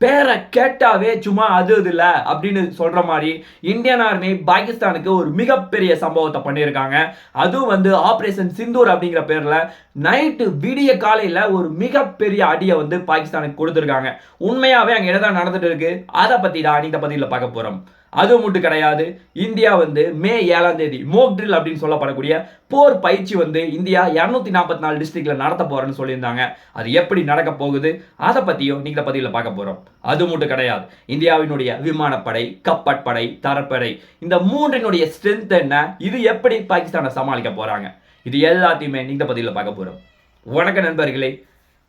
பேரை கேட்டாவே சும்மா அது இல்ல அப்படின்னு சொல்ற மாதிரி இந்தியன் ஆர்மி பாகிஸ்தானுக்கு ஒரு மிகப்பெரிய சம்பவத்தை பண்ணியிருக்காங்க. அதுவும் வந்து ஆபரேஷன் சிந்தூர் அப்படிங்கிற பேர்ல நைட்டு விடிய காலையில ஒரு மிகப்பெரிய அடியை வந்து பாகிஸ்தானுக்கு கொடுத்துருக்காங்க. உண்மையாவே அங்க என்னதான் நடந்துட்டு இருக்கு அதை பத்தி தான் இந்த பதிவில் பார்க்க போறோம். அது மட்டும் கிடையாது, இந்தியா வந்து மே 7ஆம் தேதி மோக் ட்ரில் அப்படின்னு சொல்லப்படக்கூடிய போர் பயிற்சி வந்து இந்தியா 244 டிஸ்ட்ரிக்ட்ல நடத்த போறேன்னு சொல்லியிருந்தாங்க. அது எப்படி நடக்க போகுது அதை பத்தியும் நீங்க பதிவில் பார்க்க போறோம். அது மட்டும் கிடையாது, இந்தியாவினுடைய விமானப்படை, கப்பற்படை, தரப்படை இந்த மூன்றினுடைய ஸ்ட்ரென்த் என்ன, இது எப்படி பாகிஸ்தானை சமாளிக்க போறாங்க, இது எல்லாத்தையுமே நீங்க பதிவில் பார்க்க போறோம். வணக்க நண்பர்களே,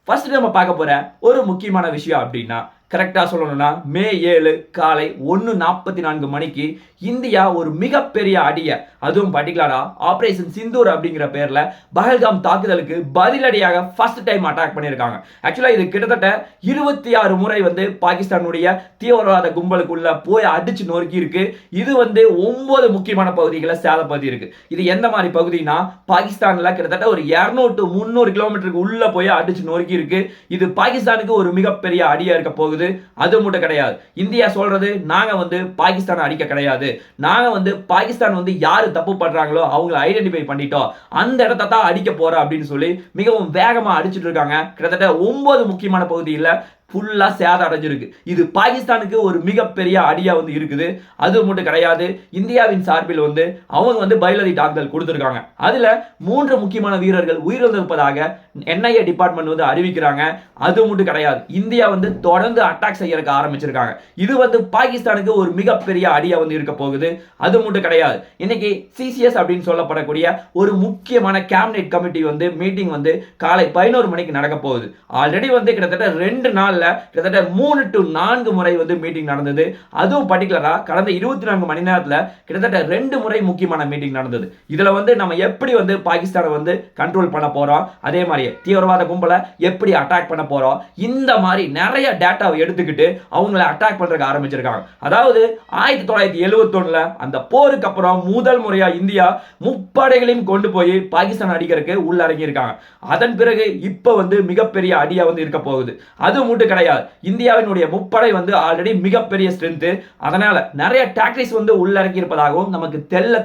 ஃபர்ஸ்ட் நம்ம பார்க்க போற ஒரு முக்கியமான விஷயம் அப்படின்னா, கரெக்டாக சொல்லணும்னா மே 7 காலை 1:44 மணிக்கு இந்தியா ஒரு மிகப்பெரிய அடியை, அதுவும் பர்டிகுலரா ஆபரேஷன் சிந்தூர் அப்படிங்கிற பேர்ல பஹல்காம் தாக்குதலுக்கு பதிலடியாக ஃபர்ஸ்ட் டைம் அட்டாக் பண்ணியிருக்காங்க. ஆக்சுவலா இது கிட்டத்தட்ட 26 முறை வந்து பாகிஸ்தானுடைய தீவிரவாத கும்பலுக்குள்ள போய் அடிச்சு நொறுக்கி இருக்கு. இது வந்து 9 முக்கியமான பகுதிகளை சேதப்படுத்தி இருக்கு. இது எந்த மாதிரி பகுதினா, பாகிஸ்தான்ல கிட்டத்தட்ட ஒரு 200 to 300 கிலோமீட்டருக்கு உள்ள போய் அடிச்சு நொறுக்கி இருக்கு. இது பாகிஸ்தானுக்கு ஒரு மிகப்பெரிய அடியா இருக்க போகுது. அது மட்டும் கிடையாது, இந்தியா சொல்றது நாங்க வந்து பாகிஸ்தான் அடிக்க கிடையாது, நாங்க வந்து பாகிஸ்தான் வந்து யாரு தப்பு பண்றாங்களோ அவங்களை ஐடென்டிஃபை பண்ணிட்டோம், அந்த இடத்தை தான் அடிக்க போறோம் அப்படின்னு சொல்லி மிகவும் வேகமா அடிச்சிட்டு இருக்காங்க. கிட்டத்தட்ட 9 முக்கியமான பகுதியில் ஃபுல்லா சேதம் அடைஞ்சிருக்கு. இது பாகிஸ்தானுக்கு ஒரு மிகப்பெரிய அடியா வந்து இருக்குது. அது மட்டும் கிடையாது, இந்தியாவின் சார்பில் வந்து அவங்க வந்து பதிலடி தாக்குதல் கொடுத்திருக்காங்க. அதுல 3 முக்கியமான வீரர்கள் உயிரிழந்திருப்பதாக என்ஐஏ டிபார்ட்மெண்ட் வந்து அறிவிக்கிறாங்க. அது மட்டும் கிடையாது, இந்தியா வந்து தொடர்ந்து அட்டாக் செய்யறதுக்கு ஆரம்பிச்சிருக்காங்க. இது வந்து பாகிஸ்தானுக்கு ஒரு மிகப்பெரிய அடியா வந்து இருக்க போகுது. அது மட்டும் கிடையாது, இன்னைக்கு சிசிஎஸ் அப்படின்னு சொல்லப்படக்கூடிய ஒரு முக்கியமான கேபினெட் கமிட்டி வந்து மீட்டிங் வந்து காலை 11 மணிக்கு நடக்க போகுது. ஆல்ரெடி வந்து கிட்டத்தட்ட 2 நாள்ல கிட்டத்தட்ட 3 to 4 முறை வந்து மீட்டிங் நடந்தது. அதுவும் பர்டிகுலரா கடந்த 24 மணி நேரத்துல கிட்டத்தட்ட 2 முறை முக்கியமான மீட்டிங் நடந்தது. இதுல வந்து நம்ம எப்படி வந்து பாகிஸ்தானை வந்து கண்ட்ரோல் பண்ண போறோம், அதே மாதிரி தீவிரவாத கும்பலை எப்படி அட்டாக் பண்ண போறோம், இந்த மாதிரி நிறைய டேட்டாவை எடுத்துக்கிட்டு அவங்களை அட்டாக் பண்றதுக்கு ஆரம்பிச்சிருக்காங்க. அதாவது 1971ல அந்த போருக்கு அப்புறம் முதல் முறையா இந்தியா முப்படைகளையும் கொண்டு போய் பாகிஸ்தான் அடிக்கிறதுக்கு உள்ளடங்கி இருக்காங்க. அதன் பிறகு இப்ப வந்து மிகப்பெரிய அடியா வந்து இருக்க போகுது. அது மட்டும் கிடையாது, இந்தியாவினுடைய முப்படை வந்து ஆல்ரெடி மிகப்பெரிய ஸ்ட்ரென்த். அதனால நிறைய டாக்டிக்ஸ் வந்து உள்ளடக்கி இருப்பதாகவும் நமக்கு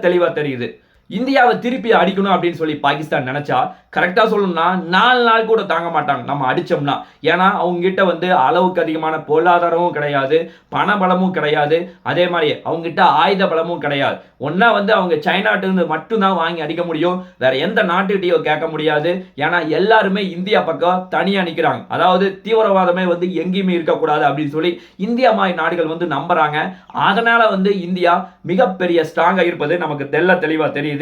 தெளிவா தெரியுது. இந்தியாவை திருப்பி அடிக்கணும் அப்படின்னு சொல்லி பாகிஸ்தான் நினைச்சா கரெக்டா சொல்லணும்னா 4 நாள் கூட தாங்க மாட்டாங்க நம்ம அடிச்சோம்னா. ஏன்னா அவங்க கிட்ட வந்து அளவுக்கு அதிகமான பொருளாதாரமும் கிடையாது, பண பலமும் கிடையாது, அதே மாதிரி அவங்க கிட்ட ஆயுத பலமும் கிடையாது. ஒன்னா வந்து அவங்க சைனாட்டு இருந்து மட்டும்தான் வாங்கி அடிக்க முடியும், வேற எந்த நாட்டுகிட்டையும் கேட்க முடியாது. ஏன்னா எல்லாருமே இந்தியா பக்கம் தனியா நிக்கிறாங்க. அதாவது தீவிரவாதமே வந்து எங்கேயுமே இருக்கக்கூடாது அப்படின்னு சொல்லி இந்தியா மாதிரி நாடுகள் வந்து நம்புறாங்க. அதனால வந்து இந்தியா மிகப்பெரிய ஸ்ட்ராங்கா இருப்பது நமக்கு தெளிவா தெரியுது.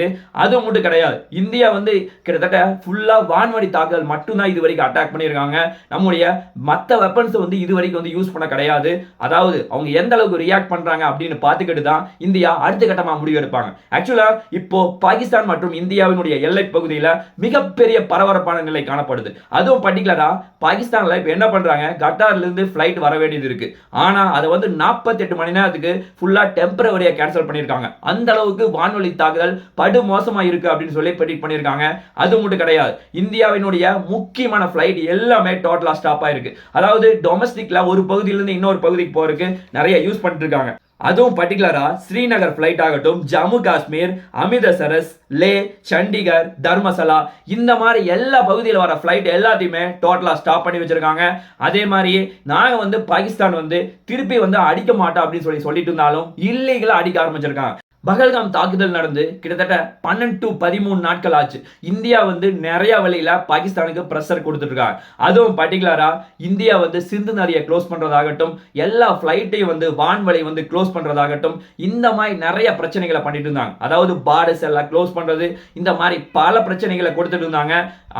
அது மட்டும் கிடையாது, இந்தியா வந்து கிட்டத்தட்ட ஃபுல்லா வான்வழி தாக்குதல் மட்டும்தான் இது வரைக்கும் அட்டாக் பண்ணியிருக்காங்க. நம்முடைய மற்ற வெப்பன்ஸ் வந்து இது வரைக்கும் வந்து யூஸ் பண்ண கிடையாது. அதாவது அவங்க எந்த அளவுக்கு ரியாக்ட் பண்றாங்க அப்படின்னு பார்த்துக்கிட்டு தான் இந்தியா அடுத்த கட்டமா முடிவு எடுப்பாங்க. ஆக்சுவலா இப்போ பாகிஸ்தான் மற்றும் இந்தியாவினுடைய எல்லை பகுதியில் மிகப்பெரிய பரபரப்பான நிலை காணப்படுது. அதுவும் பர்டிகுலரா பாகிஸ்தான்ல இப்போ என்ன பண்றாங்க, கட்டார்ல இருந்து ஃபிளைட் வர வேண்டியது இருக்கு. ஆனா அதை வந்து 48 மணி நேரத்துக்கு ஃபுல்லா டெம்பரவரியா கேன்சல் பண்ணியிருக்காங்க. அந்த அளவுக்கு வான்வழி தாக்குதல் படு மோசமா இருக்கு அப்படின்னு சொல்லி ப்ரெடிக்ட் பண்ணியிருக்காங்க. அது மட்டும் கிடையாது, இந்தியாவினுடைய முக்கியமான ஃபிளைட் எல்லாமே டோட்டலா ஸ்டாப் ஆயிருக்கு. அதாவது டொமஸ்டிக்ல ஒரு பகுதியிலிருந்து இன்னொரு பகுதிக்கு போறதுக்கு நிறைய யூஸ் பண்ணிட்டு இருக்காங்க. அதுவும் பர்டிகுலரா ஸ்ரீநகர் ஃபிளைட் ஆகட்டும், ஜம்மு காஷ்மீர், அமிர்தசரஸ், லே, சண்டிகர், தர்மசலா இந்த மாதிரி எல்லா பகுதியில் வர ஃபிளைட் எல்லாத்தையுமே டோட்டலா ஸ்டாப் பண்ணி வச்சிருக்காங்க. அதே மாதிரி நாங்க வந்து பாகிஸ்தான் வந்து திருப்பி வந்து அடிக்க மாட்டோம் அப்படின்னு சொல்லிட்டு இருந்தாலும் இல்லீகலா அடிக்க ஆரம்பிச்சிருக்காங்க. பஹல்காம் தாக்குதல் நடந்து கிட்டத்தட்ட 12 to 13 நாட்கள் ஆச்சு. இந்தியா வந்து நிறைய வழியில பாகிஸ்தானுக்கு பிரஷர் கொடுத்துட்டு இருக்காங்க. அதுவும் பர்டிகுலரா இந்தியா வந்து சிந்து நதியை க்ளோஸ் பண்றதாகட்டும், எல்லா ஃபிளைட்டையும் வந்து வான்வழி வந்து க்ளோஸ் பண்றதாகட்டும், இந்த மாதிரி நிறைய பிரச்சனைகளை பண்ணிட்டு இருந்தாங்க. அதாவது பார்டர்ஸ் எல்லாம் க்ளோஸ் பண்றது, இந்த மாதிரி பல பிரச்சனைகளை கொடுத்துட்டு இருந்தாங்க.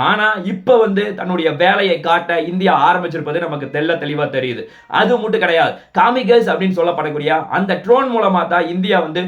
ஆனா இப்ப வந்து தன்னுடைய வேலையை காட்ட இந்தியா ஆரம்பிச்சிருப்பது நமக்கு தெளிவா தெரியுது. அது மட்டும் கிடையாது, காமிகஸ் அப்படின்னு சொல்லப்படக்கூடிய அந்த ட்ரோன் மூலமா தான் இந்தியா வந்து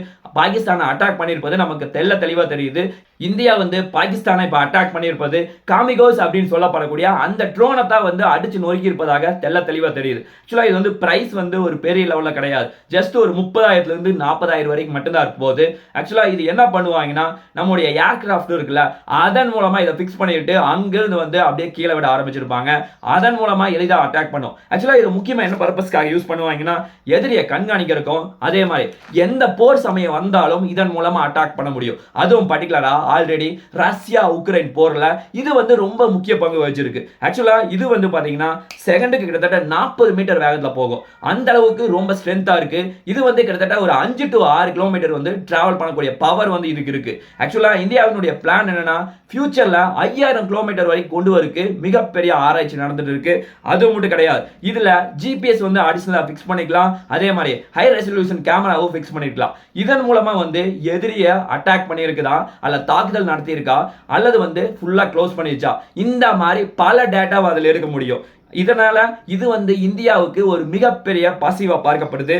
பாகிஸ்தானை அட்டாக் பண்ணியிருப்பது நமக்கு தெளிவா தெரியுது. இந்தியா வந்து பாகிஸ்தானை இப்ப அட்டாக் பண்ணியிருப்பது காமிகோஸ் அப்படின்னு சொல்லப்படக்கூடிய அந்த ட்ரோனை தான் வந்து அடிச்சு நொறுக்கி இருப்பதாக தெளிவா தெரியுது. ஆக்சுவலா இது வந்து பிரைஸ் வந்து ஒரு பெரிய லெவல்ல கிடையாது. ஜஸ்ட் ஒரு 30,000 இருந்து 40,000 வரைக்கும் மட்டும்தான் இருக்கும் போது ஆக்சுவலா இது என்ன பண்ணுவாங்கன்னா நம்முடைய ஏர்கிராஃப்ட் இருக்குல்ல அதன் மூலமா இதை பிக்ஸ் பண்ணிட்டு அங்கிருந்து வந்து அப்படியே கீழே விட ஆரம்பிச்சிருப்பாங்க. அதன் மூலமா எளிதாக அட்டாக் பண்ணும். ஆக்சுவலா இது முக்கியமா என்ன பர்பஸ்க்காக யூஸ் பண்ணுவாங்கன்னா எதிரியை கண்காணிக்கிறதுக்கும் அதே மாதிரி எந்த போர் சமயம் வந்தாலும் இதன் மூலமா அட்டாக் பண்ண முடியும். அதுவும் பர்டிகுலரா ஆல்ரெடி ரஷ்யா உக்ரைன் போர்ல இது வந்து ரொம்ப முக்கிய பங்கு வச்சிருக்கு. ஆக்சுவலா இது வந்து பாத்தீங்கன்னா செகண்டுக்கு கிட்டத்தட்ட 40 மீட்டர் வேகத்துல போகும். அந்த அளவுக்கு ரொம்ப ஸ்ட்ரென்த்தா இருக்கு. இது வந்து கிட்டத்தட்ட ஒரு 5 to 6 கிலோமீட்டர் வந்து டிராவல் பண்ணக்கூடிய பவர் வந்து இதுக்கு இருக்கு. ஆக்சுவலா இந்தியாவினுடைய பிளான் என்னன்னா ஃபியூச்சர்ல 5000 கிலோமீட்டர் வரைக்கும் கொண்டு வரக்கு மிகப்பெரிய ஆராய்ச்சி நடந்துட்டு இருக்கு. அது மட்டும் கிடையாது, இதுல ஜிபிஎஸ் வந்து அடிஷனலா பிக்ஸ் பண்ணிக்கலாம். அதே மாதிரி ஹை ரெசல்யூஷன் கேமராவும் பிக்ஸ் பண்ணிக்கலாம். இதன் மூலமா வந்து எதிரியை அட்டாக் பண்ணியிருக்குதா அல்ல தாக்குதல் நடத்தியிருக்கா அல்லது வந்து ஃபுல்லா க்ளோஸ் பண்ணிருச்சா இந்த மாதிரி பல டேட்டா அதில் எடுக்க முடியும். இதனால இது வந்து இந்தியாவுக்கு ஒரு மிகப்பெரிய பாசிவா பார்க்கப்படுது.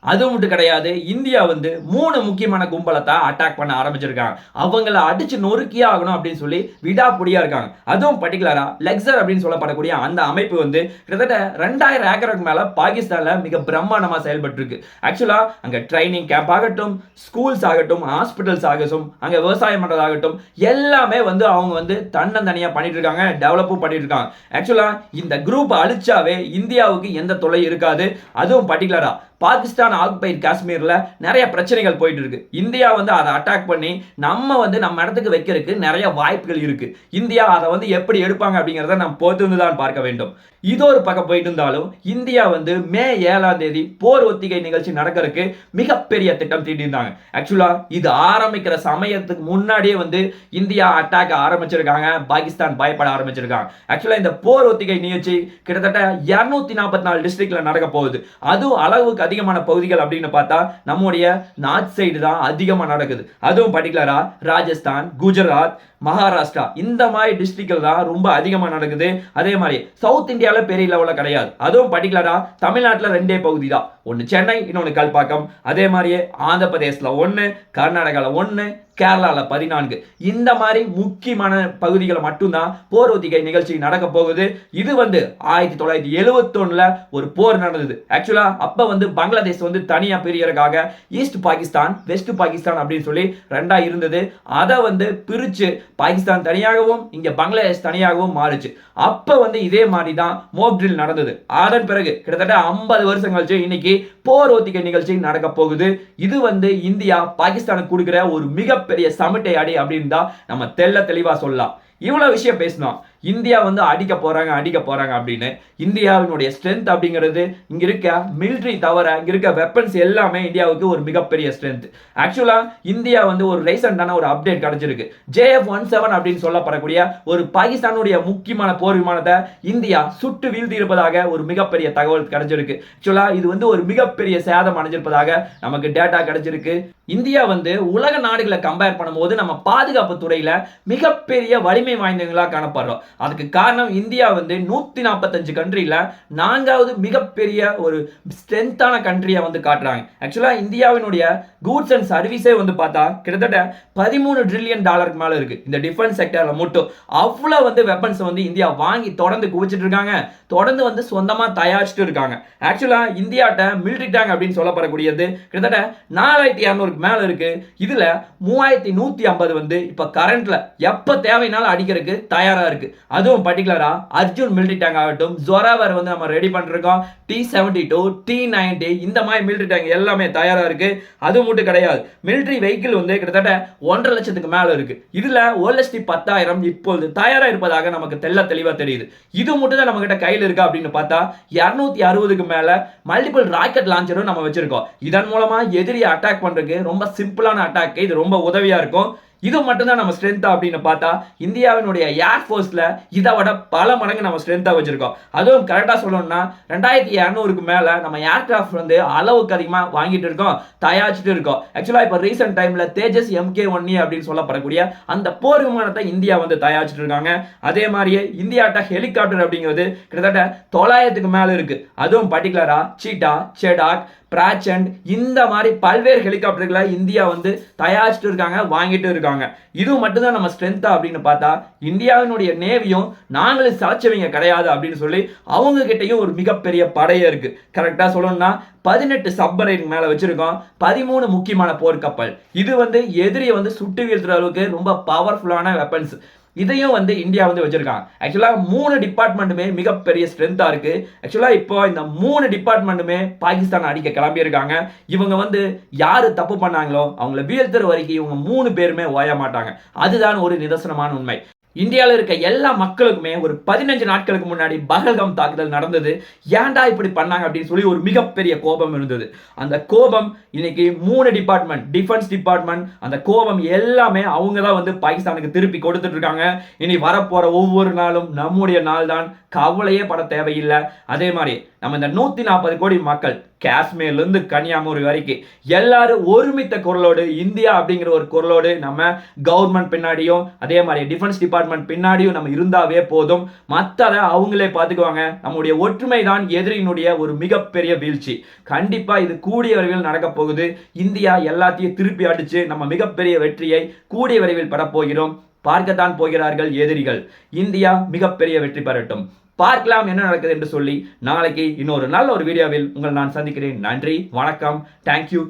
அது மட்டும் கிடையாது, இந்தியா வந்து 3 முக்கியமான கும்பலை தான் அட்டாக் பண்ண ஆரம்பிச்சிருக்காங்க. அவங்கள அடிச்சு நொறுக்கியே ஆகணும் அப்படின்னு சொல்லி விடாப்புடியா இருக்காங்க. அதுவும் பர்டிகுலரா லெக்சர் அப்படின்னு சொல்லப்படக்கூடிய அந்த அமைப்பு வந்து கிட்டத்தட்ட 2000 ஏக்கருக்கு மேல பாகிஸ்தான்ல மிக பிரம்மாண்டமா செயல்பட்டு இருக்கு. ஆக்சுவலா அங்க ட்ரைனிங் கேம்ப் ஆகட்டும், ஸ்கூல்ஸ் ஆகட்டும், ஹாஸ்பிட்டல்ஸ் ஆகட்டும், அங்க விவசாயம் பண்றதாகட்டும் எல்லாமே வந்து அவங்க வந்து தன்னந்தனியா பண்ணிட்டு இருக்காங்க, டெவலப்பும் பண்ணிட்டு இருக்காங்க. ஆக்சுவலா இந்த குரூப் அழிச்சாவே இந்தியாவுக்கு எந்த தொல்லை இருக்காது. அதுவும் பர்டிகுலரா பாகிஸ்தான் ஆக்குபைட் காஷ்மீர்ல நிறைய பிரச்சனைகள் போயிட்டு இருக்கு. இந்தியா வந்து அதை அட்டாக் பண்ணி நம்ம இடத்துக்கு வைக்கிறதுக்கு நிறைய வாய்ப்புகள் இருக்கு. இந்தியா அதை வந்து எப்படி எடுப்பாங்க அப்படிங்கறத நம்ம பொறுத்து தான் பார்க்க வேண்டும். இது ஒரு பக்கம் போயிட்டு இருந்தாலும் இந்தியா வந்து மே 7ஆம் தேதி போர் ஒத்திகை நிகழ்ச்சி நடக்கிறதுக்கு மிகப்பெரிய திட்டம் தீட்டியிருந்தாங்க. ஆக்சுவலா இது ஆரம்பிக்கிற சமயத்துக்கு முன்னாடியே வந்து இந்தியா அட்டாக் ஆரம்பிச்சிருக்காங்க, பாகிஸ்தான் பயப்பட ஆரம்பிச்சிருக்காங்க. ஆக்சுவலா இந்த போர் ஒத்திகை நிகழ்ச்சி கிட்டத்தட்ட 244 டிஸ்ட்ரிக்ட்ல நடக்க போகுது. அதுவும் அளவுக்கு அதிகமான பகுதிகள் அப்படின்னு பார்த்தா நம்முடைய நார்த் சைடு தான் அதிகமா நடக்குது. அதுவும் பர்டிகுலரா ராஜஸ்தான், குஜராத், மகாராஷ்டிரா இந்த மாதிரி டிஸ்ட்ரிக்ட்ல தான் ரொம்ப அதிகமா நடக்குது. அதே மாதிரி சவுத் இந்தியால பெரிய லெவல்ல கிடையாது. அதுவும் பர்டிகுலரா தமிழ்நாட்டுல 2 பகுதி தான், ஒன்னு சென்னை, இன்னொன்னு கல்பாக்கம். அதே மாதிரியே ஆந்திர பிரதேசல 1, கர்நாடகால 1, கேரளால 14 இந்த மாதிரி முக்கியமான பகுதிகளை மட்டும்தான் போர் ஒத்திகை நிகழ்ச்சி நடக்க போகுது. இது வந்து 1971ல ஒரு போர் நடந்தது. ஆக்சுவலா அப்ப வந்து பங்களாதேஷ் வந்து தனியா பிரியறதுக்காக ஈஸ்ட் பாகிஸ்தான், வெஸ்ட் பாகிஸ்தான் அப்படின்னு சொல்லி 2ஆ இருந்தது. அதை வந்து பிரிச்சு பாகிஸ்தான் தனியாகவும் இங்க பங்களாதேஷ் தனியாகவும் மாறுச்சு. அப்ப வந்து இதே மாதிரி தான் மோக் ட்ரில் நடந்தது. அதன் பிறகு கிட்டத்தட்ட 50 வருஷம் கழிச்சு இன்னைக்கு போர் ஒத்திகை நிகழ்ச்சி நடக்க போகுது. இது வந்து இந்தியா பாகிஸ்தானுக்கு கொடுக்கிற ஒரு மிகப்பெரிய சமட்டை அடி அப்படின்னு தான் நம்ம தெளிவா சொல்லலாம். இவ்வளவு விஷயம் பேசணும். இந்தியா வந்து அடிக்க போறாங்க அப்படின்னு. இந்தியாவினுடைய ஸ்ட்ரென்த் அப்படிங்கிறது இங்க இருக்க மிலிட்டரி தவிர இங்க இருக்க வெப்பன்ஸ் எல்லாமே இந்தியாவுக்கு ஒரு மிகப்பெரிய ஸ்ட்ரென்த். ஆக்சுவலா இந்தியா வந்து ஒரு ரீசெண்டான ஒரு அப்டேட் கிடைச்சிருக்கு. JF-17 அப்படின்னு சொல்லப்படக்கூடிய ஒரு பாகிஸ்தானுடைய முக்கியமான போர் விமானத்தை இந்தியா சுட்டு வீழ்த்தி இருப்பதாக ஒரு மிகப்பெரிய தகவல் கிடைச்சிருக்கு. ஆக்சுவலா இது வந்து ஒரு மிகப்பெரிய சேதம் அடைஞ்சிருப்பதாக நமக்கு டேட்டா கிடைச்சிருக்கு. இந்தியா வந்து உலக நாடுகளை கம்பேர் பண்ணும்போது நம்ம பாதுகாப்பு துறையில மிகப்பெரிய வலிமை வாய்ந்தவங்களா காணப்படுறோம். அதுக்கு காரணம் இந்தியா வந்து 145 கண்ட்ரில 4வது மிகப்பெரிய ஒரு ஸ்ட்ரென்த்தான கண்ட்ரியா வந்து காட்டுறாங்க. ஆக்சுவலா இந்தியாவினுடைய கூட்ஸ் அண்ட் சர்வீஸே வந்து பார்த்தா கிட்டத்தட்ட $13 trillion மேல இருக்கு. இந்த டிஃபென்ஸ் செக்டர்ல மட்டும் அவ்வளவு வந்து வெப்பன்ஸ் வந்து இந்தியா வாங்கி தொடர்ந்து குவிச்சிட்டு இருக்காங்க, தொடர்ந்து வந்து சொந்தமா தயாரிச்சுட்டு இருக்காங்க. ஆக்சுவலா இந்தியாட்ட மிலிட்டரி டேங்க் அப்படின்னு சொல்லப்படக்கூடியது கிட்டத்தட்ட 4200 மேல இருக்கு. இதுல 3150 வந்து இப்ப கரண்ட்ல எப்ப தேவைனாலும் அடிக்கிறதுக்கு தயாரா இருக்கு. அதுவும் பர்டிகுலரா அர்ஜுன் மிலிட்டரி டேங்க் ஆகட்டும், ஜொராவர் வந்து நம்ம ரெடி பண்ணிருக்கோம், T-72, T-90 இந்த மாதிரி மிலிட்டரி டேங்க் எல்லாமே தயாரா இருக்கு. அது மட்டும் கிடையாது, மிலிட்டரி வெஹிக்கிள் வந்து கிட்டத்தட்ட 1.5 லட்சத்துக்கு மேல இருக்கு. இதுல 1,10,000 இப்போது தயாரா இருப்பதாக நமக்கு தெளிவா தெரியுது. இது மட்டும் தான் நம்ம கிட்ட கையில் இருக்கா அப்படின்னு பார்த்தா 260க்கு மேல மல்டிபிள் ராக்கெட் லான்ச்சரும் நம்ம வச்சிருக்கோம். இதன் மூலமா எதிரியை அட்டாக் பண்றதுக்கு ரொம்ப சிம்பிளான அட்டாக் இது ரொம்ப உதவியா இருக்கும். இது மட்டும் தான் நம்ம ஸ்ட்ரென்த் அப்படின்னு பார்த்தா இந்தியாவினுடைய ஏர்ஃபோர்ஸ்ல இதை விட பல மடங்கு நம்ம ஸ்ட்ரென்த்தா வச்சிருக்கோம். அதுவும் கரெக்டா சொல்லணும்னா 2200க்கு மேல நம்ம ஏர்கிராஃப்ட் வந்து அளவுக்கு அதிகமா வாங்கிட்டு இருக்கோம், தயாரிச்சுட்டு இருக்கோம். ஆக்சுவலா இப்ப ரீசென்ட் டைம்ல தேஜஸ் MK-1E அப்படின்னு சொல்லப்படக்கூடிய அந்த போர் விமானத்தை இந்தியா வந்து தயாரிச்சுட்டு இருக்காங்க. அதே மாதிரியே இந்தியாட்ட ஹெலிகாப்டர் அப்படிங்கிறது கிட்டத்தட்ட 900க்கு மேல இருக்கு. அதுவும் பர்டிகுலரா சீட்டா, செடாக், பிராச்சண்ட் இந்த மாதிரி பல்வேறு ஹெலிகாப்டர்களை இந்தியா வந்து தயாரிச்சுட்டு இருக்காங்க, வாங்கிட்டு இருக்காங்க. இது மட்டும்தான் நம்ம ஸ்ட்ரென்த்தா அப்படின்னு பார்த்தா இந்தியாவினுடைய நேவியும் நாங்களும் சளைச்சவங்க கிடையாது அப்படின்னு சொல்லி அவங்க கிட்டையும் ஒரு மிகப்பெரிய படையே இருக்கு. கரெக்டா சொல்லணும்னா 18 சப்மரைன் மேல வச்சிருக்கோம், 13 முக்கியமான போர்க்கப்பல். இது வந்து எதிரியை வந்து சுட்டு வீழ்த்துற அளவுக்கு ரொம்ப பவர்ஃபுல்லான வெப்பன்ஸ். இதையும் வந்து இந்தியா வந்து வச்சிருக்காங்க. ஆக்சுவலா 3 டிபார்ட்மெண்ட்டுமே மிகப்பெரிய ஸ்ட்ரென்த்தா இருக்கு. ஆக்சுவலா இப்போ இந்த 3 டிபார்ட்மெண்ட்டுமே பாகிஸ்தான் அடிக்க கிளம்பி இருக்காங்க. இவங்க வந்து யாரு தப்பு பண்ணாங்களோ அவங்கள வீழ்த்துற வரைக்கும் இவங்க 3 பேருமே ஓய மாட்டாங்க. அதுதான் ஒரு நிதர்சனமான உண்மை. இந்தியாவில் இருக்க எல்லா மக்களுக்குமே ஒரு 15 நாட்களுக்கு முன்னாடி பஹல்காம் தாக்குதல் நடந்தது. ஏன்டா இப்படி பண்ணாங்க அப்படின்னு சொல்லி ஒரு மிகப்பெரிய கோபம் இருந்தது. அந்த கோபம் இன்னைக்கு 3 டிபார்ட்மெண்ட், டிஃபென்ஸ் டிபார்ட்மெண்ட், அந்த கோபம் எல்லாமே அவங்க தான் வந்து பாகிஸ்தானுக்கு திருப்பி கொடுத்துட்டு இருக்காங்க. இனி வரப்போற ஒவ்வொரு நாளும் நம்முடைய நாள் தான், கவலையே பட தேவையில்லை. அதே மாதிரி நம்ம இந்த 140 கோடி மக்கள் காஷ்மீர்ல இருந்து கன்னியாகுமரி வரைக்கும் எல்லாரும் ஒருமித்த குரலோடு, இந்தியா அப்படிங்கிற ஒரு குரலோடு நம்ம கவர்மெண்ட் பின்னாடியும் அதே மாதிரி டிஃபென்ஸ் டிபார்ட்மெண்ட் பின்னாடியும் நம்ம இருந்தாவே போதும். மற்றதை அவங்களே பார்த்துக்குவாங்க. நம்முடைய ஒற்றுமை தான் எதிரியினுடைய ஒரு மிகப்பெரிய வீழ்ச்சி. கண்டிப்பா இது கூடிய விரைவில் நடக்க போகுது. இந்தியா எல்லாத்தையும் திருப்பி அடிச்சு நம்ம மிகப்பெரிய வெற்றியை கூடிய விரைவில் பெற போகிறோம். பார்க்கத்தான் போகிறார்கள் எதிரிகள். இந்தியா மிகப்பெரிய வெற்றி பெறட்டும். பார்க்கலாம் என்ன நடக்குது என்று சொல்லி நாளைக்கு இன்னொரு நல்ல ஒரு வீடியோவில் உங்களை நான் சந்திக்கிறேன். நன்றி, வணக்கம், தேங்க்யூ,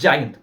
ஜெய் ஹிந்த்.